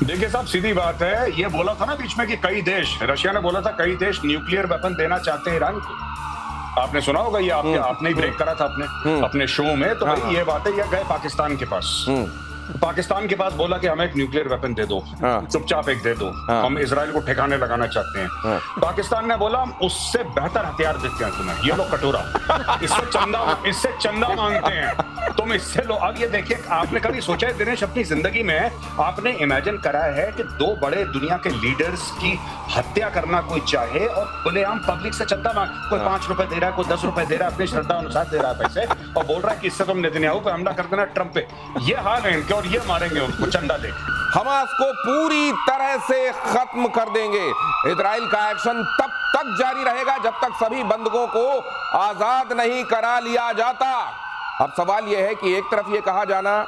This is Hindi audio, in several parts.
देखिए साहब, सीधी बात है। ये बोला था ना बीच में कि कई देश, रशिया ने बोला था कई देश न्यूक्लियर वेपन देना चाहते हैं ईरान को। आपने सुना होगा, ये आपने ही ब्रेक करा था अपने शो में। तो भाई ये बात है, ये गए पाकिस्तान के पास। पाकिस्तान के पास बोला कि हमें एक न्यूक्लियर वेपन दे दो, चुपचाप एक दे दो, हम इजराइल को ठिकाने लगाना चाहते हैं। पाकिस्तान ने बोला हम उससे बेहतर हथियार देते हैं तुम्हें, ये लो कटोरा, इससे चंदा मांगते हैं तुम, इससे लो। अब ये देखिए, आपने कभी सोचा है दिनेश अपनी जिंदगी में, आपने इमेजिन करा है कि दो बड़े दुनिया के लीडर्स की हत्या करना कोई चाहे और खुलेआम पब्लिक से चंदा मांग, कोई 5 रुपए दे रहा है, कोई 10 रुपए दे रहा है, अपनी श्रद्धा अनुसार दे रहा है पैसे, और बोल रहा है कि इससे तुम नेतन्याहू पे हमला कर देना, ट्रंप पे। ये हाल है इनके और ये मारेंगे उनको चंदा दे। हमास को पूरी तरह से खत्म कर देंगे। इजराइल का एक्शन तब तक जारी रहेगा जब तक सभी बंधकों को आजाद नहीं करा लिया जाता। अब सवाल यह है कि एक तरफ यह कहा जाना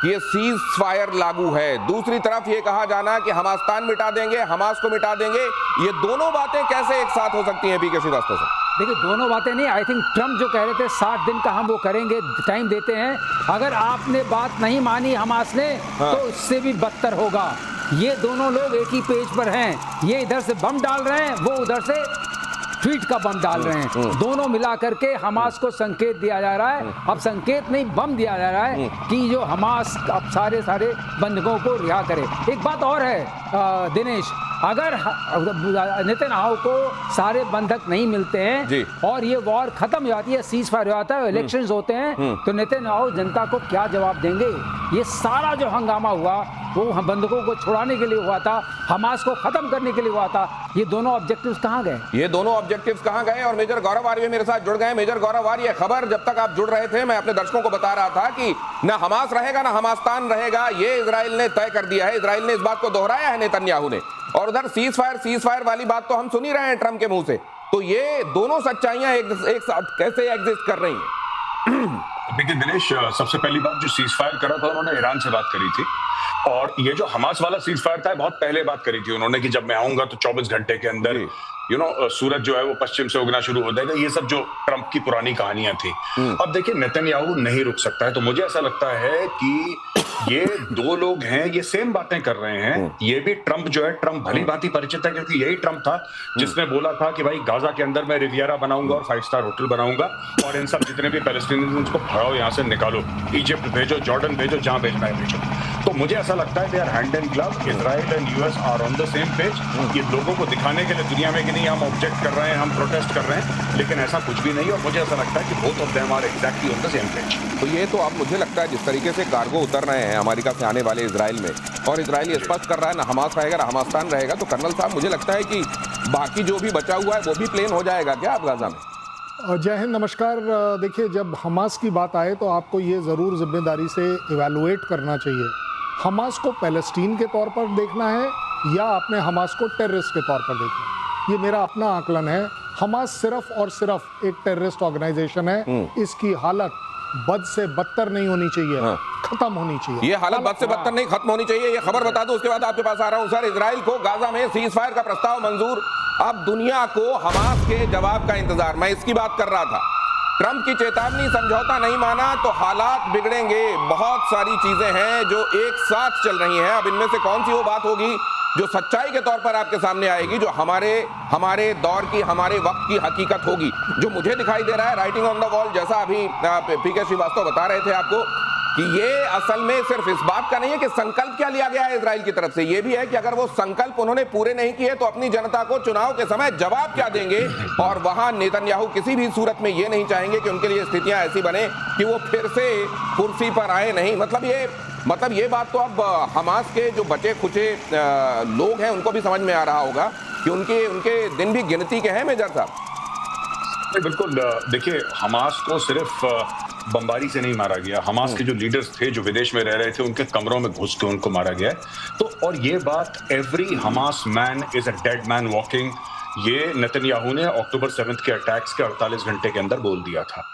कि ये सीज फायर लागू है, दूसरी तरफ ये कहा जाना कि हमास्तान मिटा देंगे, हमास को मिटा देंगे। ये दोनों बातें कैसे एक साथ हो सकती हैं पीके श्रीवास्तव से? देखिए, दोनों बातें नहीं। आई थिंक ट्रम्प जो कह रहे थे 60 दिन का हम वो करेंगे, टाइम देते हैं। अगर आपने बात नहीं मानी हमास ने, तो इससे भी बदतर होगा। ये दोनों लोग एक ही पेज पर हैं। ये इधर से बम डाल रहे हैं, वो उधर से ट्वीट का बम डाल रहे हैं। दोनों मिला करके हमास को संकेत दिया जा रहा है। अब संकेत नहीं, बम दिया जा रहा है कि जो हमास अब सारे बंधकों को रिहा करे। एक बात और है दिनेश, अगर नेतन्याहू को सारे बंधक नहीं मिलते हैं और ये वॉर खत्म हो जाती है, सीज फायर हो जाता है, इलेक्शंस होते हैं, तो नेतन्याहू जनता को क्या जवाब देंगे? ये सारा जो हंगामा हुआ वो बंधकों को छुड़ाने के लिए हुआ था, हमास को खत्म करने के लिए हुआ था। ये दोनों ऑब्जेक्टिव्स कहाँ गए? ये दोनों ऑब्जेक्टिव्स कहाँ गए? और मेजर गौरव आर्य मेरे साथ जुड़ गए। मेजर गौरव आर्य, खबर जब तक आप जुड़ रहे थे मैं अपने दर्शकों को बता रहा था कि ना हमास रहेगा ना हमास्तान रहेगा, ये इजराइल ने तय कर दिया है। इजराइल ने इस बात को दोहराया है नेतन्याहू ने, और उधर सीज फायर वाली बात तो हम सुन ही रहे हैं ट्रंप के मुंह से। तो ये दोनों सच्चाइयां एक साथ कैसे एग्जिस्ट कर रही हैं? देखिए दिनेश, सबसे पहली बात, जो सीज फायर करा था उन्होंने ईरान से बात करी थी, और ये जो हमास वाला सीज फायर था बहुत पहले बात करी थी उन्होंने कि जब मैं आऊंगा तो 24 घंटे के अंदर सूरज जो है वो पश्चिम से उगना शुरू हो जाएगा। ये सब जो ट्रंप की पुरानी कहानियां थी। अब देखिए, नेतन्याहू नहीं रुक सकता है, तो मुझे ऐसा लगता है कि ये दो लोग हैं, ये सेम बातें कर रहे हैं। ये भी ट्रंप जो है, ट्रंप भली भांति परिचित है, क्योंकि यही ट्रंप था जिसने बोला था कि भाई गाजा के अंदर मैं रिवियरा बनाऊंगा और 5 स्टार होटल बनाऊंगा, और इन सब जितने भी पैलेस्टीनियंस को भगाओ, यहाँ से निकालो, इजिप्ट भेजो, जॉर्डन भेजो, जहां भेजना है भेजो। तो मुझे ऐसा लगता है they are hand in glove. Israel and US are on the same page. ये लोगों को दिखाने के लिए दुनिया में कि नहीं हम ऑब्जेक्ट कर रहे हैं, हम प्रोटेस्ट कर रहे हैं, लेकिन ऐसा कुछ भी नहीं। और मुझे ऐसा लगता है कि both of them are exactly on the same page. तो ये तो अब मुझे लगता है जिस तरीके से कार्गो उतर रहे हैं अमेरिका से आने वाले इजराइल में, और इजराइल ये स्पष्ट कर रहा है ना हमास रहेगा ना हमास्तान रहेगा, तो कर्नल साहब मुझे लगता है कि बाकी जो भी बचा हुआ है वो भी प्लेन हो जाएगा क्या अब गाजा में? जय हिंद, नमस्कार। देखिए, जब हमास की बात आए तो आपको ये ज़रूर जिम्मेदारी से इवैल्यूएट करना चाहिए, हमास को पैलेस्टीन के तौर पर देखना है या आपने हमास को टेररिस्ट के तौर पर देखना है। ये मेरा अपना आकलन है। हमास सिर्फ और सिर्फ एक टेररिस्ट ऑर्गेनाइजेशन है। इसकी हालत बद से बदतर नहीं होनी चाहिए, खत्म होनी चाहिए। ये हालत बद से बदतर नहीं, खत्म होनी चाहिए। ये खबर बता दूं, उसके बाद आपके पास आ रहा हूं। सर, इजराइल को गाजा में सीज फायर का प्रस्ताव मंजूर। अब दुनिया को हमास के जवाब का इंतजार, मैं इसकी बात कर रहा था। ट्रंप की चेतावनी, समझौता नहीं माना तो हालात बिगड़ेंगे। बहुत सारी चीजें हैं जो एक साथ चल रही हैं। अब इनमें से कौन सी वो बात होगी जो सच्चाई के तौर पर आपके सामने आएगी, जो हमारे दौर की, हमारे वक्त की हकीकत होगी? जो मुझे दिखाई दे रहा है राइटिंग ऑन द वॉल, जैसा अभी पीके श्रीवास्तव बता रहे थे आपको, कि ये असल में सिर्फ इस बात का नहीं है कि संकल्प क्या लिया गया है इजराइल की तरफ से, ये भी है कि अगर वो संकल्प उन्होंने पूरे नहीं किए तो अपनी जनता को चुनाव के समय जवाब क्या देंगे। और वहां नेतन्याहू किसी भी सूरत में ये नहीं चाहेंगे कि उनके लिए स्थितियां ऐसी बने कि वो फिर से कुर्सी पर आए नहीं। मतलब ये बात तो अब हमास के जो बचे खुचे लोग हैं उनको भी समझ में आ रहा होगा कि उनके दिन भी गिनती के हैं। मेजर साहब, बिल्कुल। देखिए, हमास को सिर्फ बमबारी से नहीं मारा गया। हमास के जो लीडर्स थे, जो विदेश में रह रहे थे, उनके कमरों में घुस के उनको मारा गया। तो और ये बात, every Hamas man is a dead man walking, ये नेतन्याहू ने अक्टूबर 7 के अटैक्स के 48 घंटे के अंदर बोल दिया था।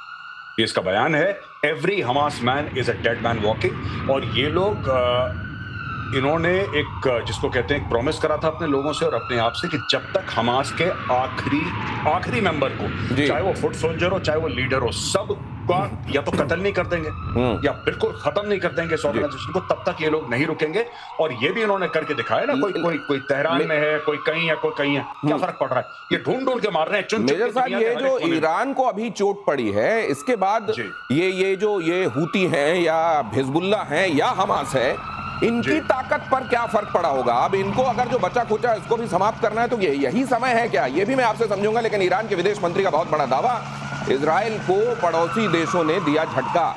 ये इसका बयान है, every Hamas man is a dead man walking. और ये लोग इन्होंने एक, जिसको कहते हैं, एक प्रॉमिस करा था अपने लोगों से और अपने आप से कि जब तक हमास के आखिरी मेंबर को, चाहे वो फुट सोल्जर हो चाहे वो लीडर हो, सब का या तो कत्ल नहीं कर देंगे या बिल्कुल खत्म नहीं कर देंगे इस ऑर्गेनाइजेशन को, तब तक ये लोग नहीं रुकेंगे। और ये भी इन्होंने करके दिखाया ना, कोई तेहरान में है, कोई कहीं है, कोई कहीं है, क्या फर्क पड़ रहा है? ये ढूंढ ढूंढ के मार रहे हैं। मेजर साहब, ये जो ईरान को अभी चोट पड़ी है, इसके बाद ये हूती हैं या हिजबुल्लाह हैं या हमास है, इनकी ताकत पर क्या फर्क पड़ा होगा? अब इनको अगर जो बचा खुचा है इसको भी समाप्त करना है तो यही समय है क्या? ये भी मैं आपसे समझूंगा, लेकिन ईरान के विदेश मंत्री का बहुत बड़ा दावा, इजराइल को पड़ोसी देशों ने दिया झटका,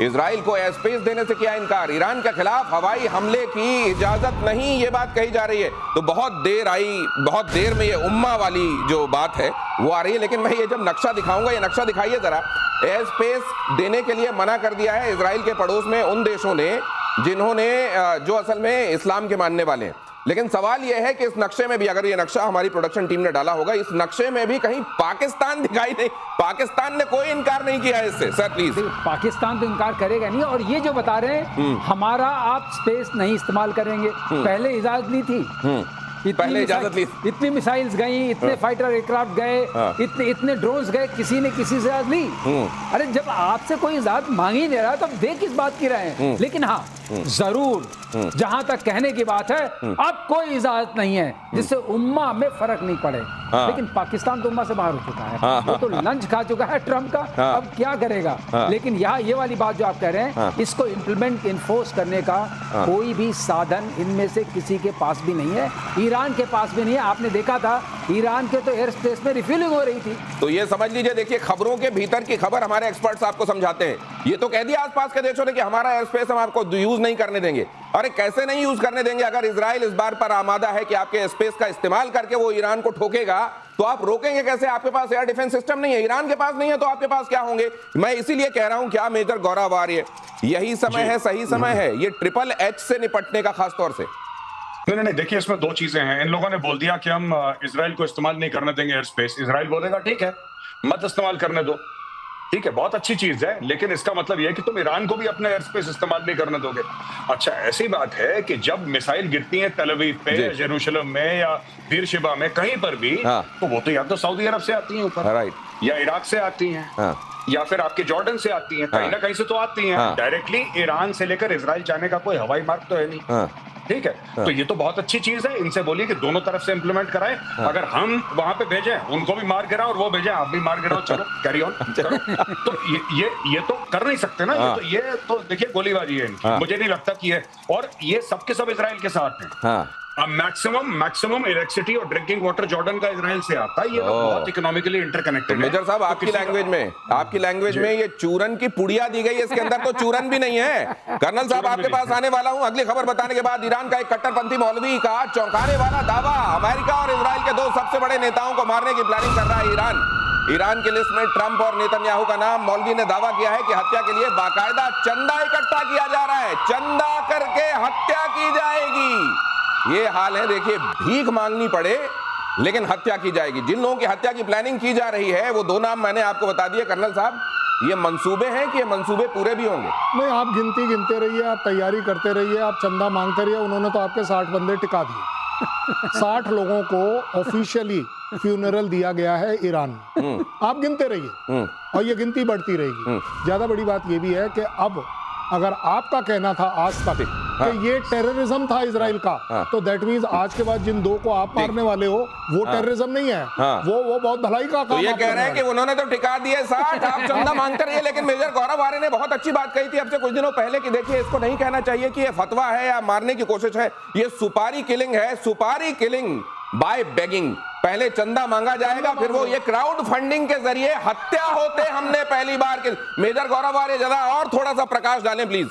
इजराइल को एयर स्पेस देने से किया इनकार, ईरान के खिलाफ हवाई हमले की इजाजत नहीं, ये बात कही जा रही है। तो बहुत देर में ये उम्मा वाली जो बात है वो आ रही है। लेकिन मैं ये जब नक्शा दिखाऊंगा, ये नक्शा दिखाइए जरा, एयर स्पेस देने के लिए मना कर दिया है इजराइल के पड़ोस में उन देशों ने जिन्होंने जो असल में इस्लाम के मानने वाले हैं। लेकिन सवाल यह है कि इस नक्शे में भी, अगर ये नक्शा हमारी प्रोडक्शन टीम ने डाला होगा, इस नक्शे में भी कहीं पाकिस्तान दिखाई नहीं, पाकिस्तान ने कोई इनकार नहीं किया है इससे। Sir please. पाकिस्तान तो इनकार करेगा नहीं, और ये जो बता रहे हैं हमारा आप स्पेस नहीं इस्तेमाल करेंगे, पहले इजाजत ली थी, पहले इजाजत ली, इतनी मिसाइल्स गई, इतने फाइटर एयरक्राफ्ट गए, इतने ड्रोन्स गए, किसी ने किसी से इजाजत ली? अरे जब आपसे कोई इजाजत मांग ही नहीं रहा तो आप देख किस बात की रहे हैं? लेकिन हाँ, जरूर जहां तक कहने की बात है, अब कोई इजाजत नहीं है जिससे उम्मा में फर्क नहीं पड़े। लेकिन पाकिस्तान तो उम्मा से बाहर हो चुका है, वो तो लंच खा चुका है ट्रम्प का, अब क्या करेगा? लेकिन यहाँ ये वाली बात जो आप कह रहे हैं, इसको इम्प्लीमेंट इन्फोर्स करने का कोई भी साधन इनमें से किसी के पास भी नहीं है, ईरान के पास भी नहीं है। आपने देखा था ईरान के तो एयर स्पेस में रिफ्यूलिंग हो रही थी। तो ये समझ लीजिए, देखिए खबरों के भीतर की खबर हमारे एक्सपर्ट्स आपको समझाते हैं। ये तो कह दिया आसपास के देशों ने कि हमारा एयर स्पेस हम आपको यूज नहीं करने देंगे। अरे कैसे नहीं यूज करने देंगे? अगर इजराइल इस बार पर आमादा है कि आपके स्पेस का इस्तेमाल करके वो ईरान को ठोकेगा, तो आप रोकेंगे कैसे? आपके पास एयर डिफेंस सिस्टम नहीं है, ईरान के पास नहीं है, तो आपके पास क्या होंगे? मैं इसीलिए कह रहा हूं, क्या मेजर गौरव आर्य, यही समय है, सही समय है ये ट्रिपल एच से निपटने का, खासतौर से। नहीं, देखिए इसमें दो चीजें हैं। इन लोगों ने बोल दिया कि हम इजराइल को इस्तेमाल नहीं करने देंगे एयर स्पेस। इजराइल बोलेगा ठीक है, मत इस्तेमाल करने दो, ठीक है, बहुत अच्छी चीज है, लेकिन इसका मतलब यह है कि तुम ईरान को भी अपना एयर स्पेस इस्तेमाल नहीं करने दोगे। अच्छा, ऐसी बात है कि जब मिसाइल गिरती है तल अवीव पे, जेरूशलम में या बीरशेबा में, कहीं पर भी, तो वो तो या तो सऊदी अरब से आती हैं ऊपर, या इराक से आती हैं, या फिर आपके जॉर्डन से आती हैं, कहीं ना कहीं से तो आती हैं। डायरेक्टली ईरान से लेकर इजराइल जाने का कोई हवाई मार्ग तो है नहीं, ठीक है। तो ये तो बहुत अच्छी चीज है, इनसे बोलिए कि दोनों तरफ से इंप्लीमेंट कराएं। अगर हम वहां पे भेजें, उनको भी मार गिराओ, और वो भेजें, आप भी मार गिराओ, चलो कैरी ऑन करो। तो ये तो कर नहीं सकते ना, ये तो देखिए गोलीबाजी है इनकी। मुझे नहीं लगता कि ये, और ये सबके सब इजराइल के साथ हैं। मैक्सिमम इलेक्ट्रिसिटी और ड्रिंकिंग वाटर जॉर्डन का इजराइल से आता है। ये बहुत इकोनॉमिकली इंटरकनेक्टेड है। मेजर साहब, आपकी लैंग्वेज में ये चूरन की पुड़िया दी गई है, इसके अंदर तो चूरन भी नहीं है। कर्नल साहब, आपके पास आने वाला हूं अगली खबर बताने के बाद। ईरान का एक कट्टरपंथी मौलवी का चौंकाने वाला दावा, अमेरिका और इजराइल के दो सबसे बड़े नेताओं को मारने की प्लानिंग कर रहा है ईरान की लिस्ट में ट्रंप और नेतन्याहू का नाम। मौलवी ने दावा किया है कि हत्या के लिए बाकायदा चंदा इकट्ठा किया जा रहा है, चंदा करके हत्या की जाएगी। ये हाल है, देखिए, भीख मांगनी पड़े लेकिन हत्या की जाएगी। जिन लोगों की हत्या की प्लानिंग की जा रही है, वो दो नाम मैंने आपको बता दिए कर्नल साहब। ये मंसूबे हैं कि ये मंसूबे पूरे भी होंगे? नहीं, आप गिनते रहिए, आप तैयारी करते रहिए, आप चंदा मांगते रहिए। उन्होंने तो आपके 60 बंदे टिका दिए। 60 लोगों को ऑफिशियली फ्यूनरल दिया गया है ईरान में। आप गिनते रहिए और ये गिनती बढ़ती रहेगी। ज्यादा बड़ी बात ये भी है कि अब अगर आपका कहना था आज तक कि ये टेररिज्म था इजराइल का, तो दैट मींस आज के बाद जिन दो को आप मारने वाले हो वो टेररिज्म नहीं है, वो बहुत भलाई का काम। तो ये कह रहे हैं कि उन्होंने तो टिका दिए 60, आप चंदा मांगते रहिए। लेकिन मेजर गौरव आर्य ने बहुत अच्छी बात कही थी अब से कुछ दिनों पहले कि देखिए, इसको नहीं कहना चाहिए कि ये फतवा है या मारने की कोशिश है, ये सुपारी किलिंग है, सुपारी किलिंग बाय बेगिंग। पहले चंदा मांगा जाएगा, फिर वो ये क्राउड फंडिंग के जरिए हत्या होते हमने पहली बार। मेजर गौरव आर्य, जरा और थोड़ा सा प्रकाश डालें प्लीज।